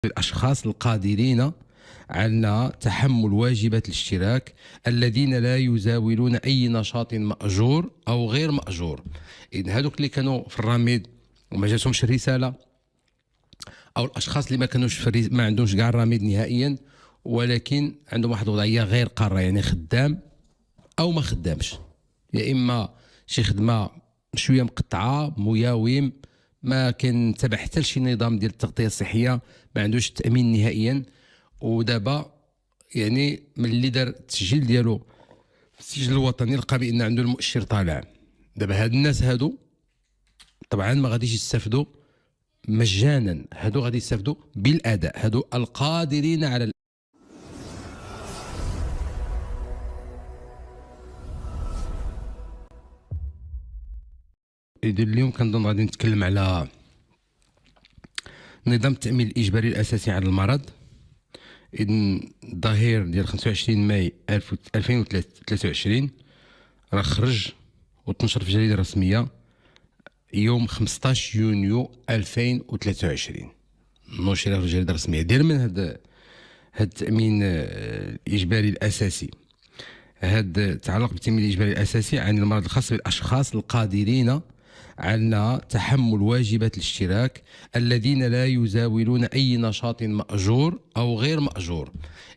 الأشخاص القادرين على تحمل واجبات الاشتراك الذين لا يزاولون أي نشاط مأجور أو غير مأجور. إذن هذوك اللي كانوا في الرميد وما جاتهمش الرسالة، أو الأشخاص اللي ما كانوش ما عندهمش كاع الرميد نهائيا، ولكن عندهم واحد الوضعية غير قارة، يعني خدام أو ما خدامش، يا إما شي خدمة شوية مقطعة مياوم، ما كان تبع حتى لشي نظام ديال التغطية الصحية، ما عندوش التأمين نهائيا. ودابا يعني ملي دار التسجيل ديالو في السجل الوطني لقى بأن عنده المؤشر طالع. دابا هاد الناس هادو طبعا ما غاديش يستافدوا مجانا، هادو غادي يستافدوا بالأداء، هادو القادرين على إذن اليوم كنظن غادي نتكلم على نظام التأمين الإجباري الأساسي على المرض. إذن الظهير ديال 25 ماي 2023 راه خرج وتنشر في الجريدة الرسمية يوم 15 يونيو 2023، نشر في الجريدة الرسمية. ديال من هذا التأمين الإجباري الأساسي؟ هذا تعلق بالتأمين الإجباري الأساسي عن المرض الخاص بالأشخاص القادرين على تحمل واجبات الاشتراك الذين لا يزاولون أي نشاط مأجور أو غير مأجور.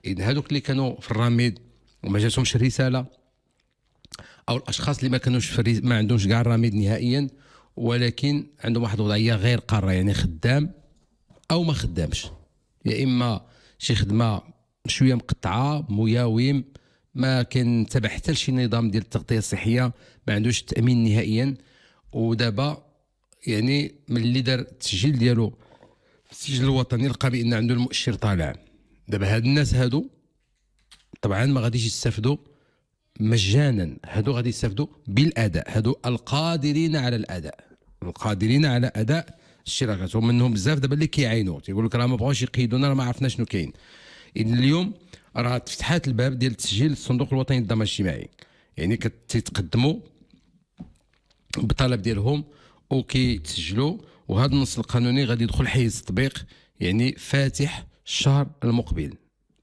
إذن هذوك اللي كانوا في الرميد وما جاتهمش الرسالة، أو الأشخاص اللي ما كانوش ما عندهمش كاع الرميد نهائيا، ولكن عندهم واحد الوضعية غير قارة، يعني خدام أو ما خدامش، يا إما شي خدمة شوية مقطعة مياوم، ما كان تبع حتى لشي نظام ديال التغطية الصحية، ما عندوش التأمين نهائيا. ودابا يعني ملي دار التسجيل ديالو في السجل الوطني لقى بأن عنده المؤشر طالع. دابا هاد الناس هادو طبعا ما غاديش يستافدوا مجانا، هادو غادي يستافدوا بالأداء، هادو القادرين على الأداء، القادرين على أداء الاشتراكات. ومنهم بزاف دابا اللي كيعاينوا تيقول لك راه ما بغاوش يقيدونا، راه ما عرفنا شنو كاين. إذن اليوم راه تفتحات الباب ديال تسجيل الصندوق الوطني للضمان الاجتماعي، يعني كتقدموا بالطلب ديالهم وكيتسجلوا، وهذا النص القانوني غادي يدخل حيز التطبيق يعني فاتح الشهر المقبل.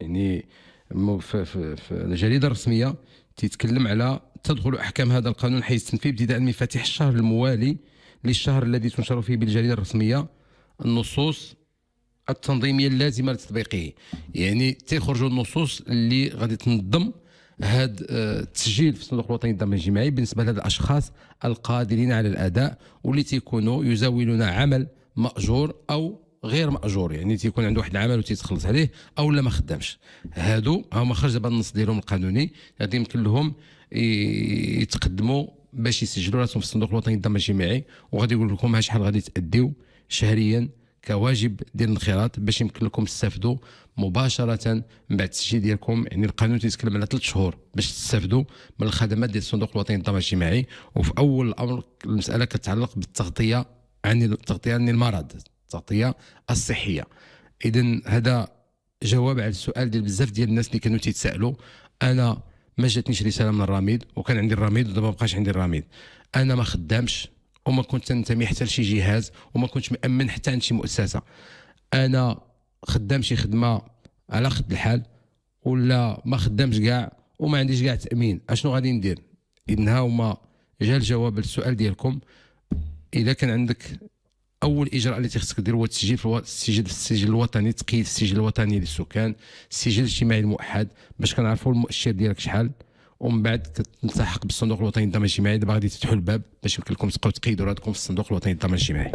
يعني في الجريده الرسميه تيتكلم على تدخل احكام هذا القانون حيز التنفيذ ابتداء من فاتح الشهر الموالي للشهر الذي تنشر فيه بالجريده الرسميه النصوص التنظيميه اللازمه لتطبيقه. يعني تيخرجوا النصوص اللي غادي تنظم هذا التسجيل في الصندوق الوطني للضمان الاجتماعي بالنسبه لهاد الاشخاص القادرين على الاداء، واللي تيكونوا يزاولون عمل ماجور او غير ماجور، يعني تيكون عنده واحد العمل وتيتخلص عليه او لا ما خدامش. هادو هما خرج دابا النص ديالهم القانوني، غادي يمكن لهم يتقدموا باش يسجلوا راسهم في الصندوق الوطني للضمان الاجتماعي، وغادي يقول لكم شحال غادي تاديو شهريا كواجب ديال الانخراط باش يمكن لكم تستافدوا مباشره من بعد التسجيل ديالكم. يعني القانون تيتكلم على 3 شهور باش تستافدوا من الخدمات ديال الصندوق الوطني للضمان الاجتماعي. وفي اول الامر المساله كتتعلق بالتغطيه عن المرض، التغطيه الصحيه. اذا هذا جواب على السؤال ديال بزاف ديال الناس اللي كانوا تيتسائلوا. انا ما جاتنيش رساله من الرميد، وكان عندي الرميد ودابا ما بقاش عندي الرميد، انا ما خدامش وما كنت ننتمي حتى لشي جهاز، وما كنتش مأمن حتى عند شي مؤسسه، انا خدام شي خدمه على خد الحال ولا ما خدامش كاع وما عنديش كاع تأمين، اشنو غادي ندير؟ اذن ها هما جا الجواب للسؤال ديالكم. اذا كان عندك اول اجراء اللي تيخصك دير هو التسجيل في السجل الوطني، تقييد السجل الوطني للسكان، السجل الاجتماعي الموحد، باش كنعرفوا المؤشر ديالك شحال، ومن بعد كتلتحق بالصندوق الوطني للضمان الاجتماعي. دابا غادي تفتحوا الباب باش يمكن لكم تبقاو تقيدوا راسكم في الصندوق الوطني للضمان الاجتماعي.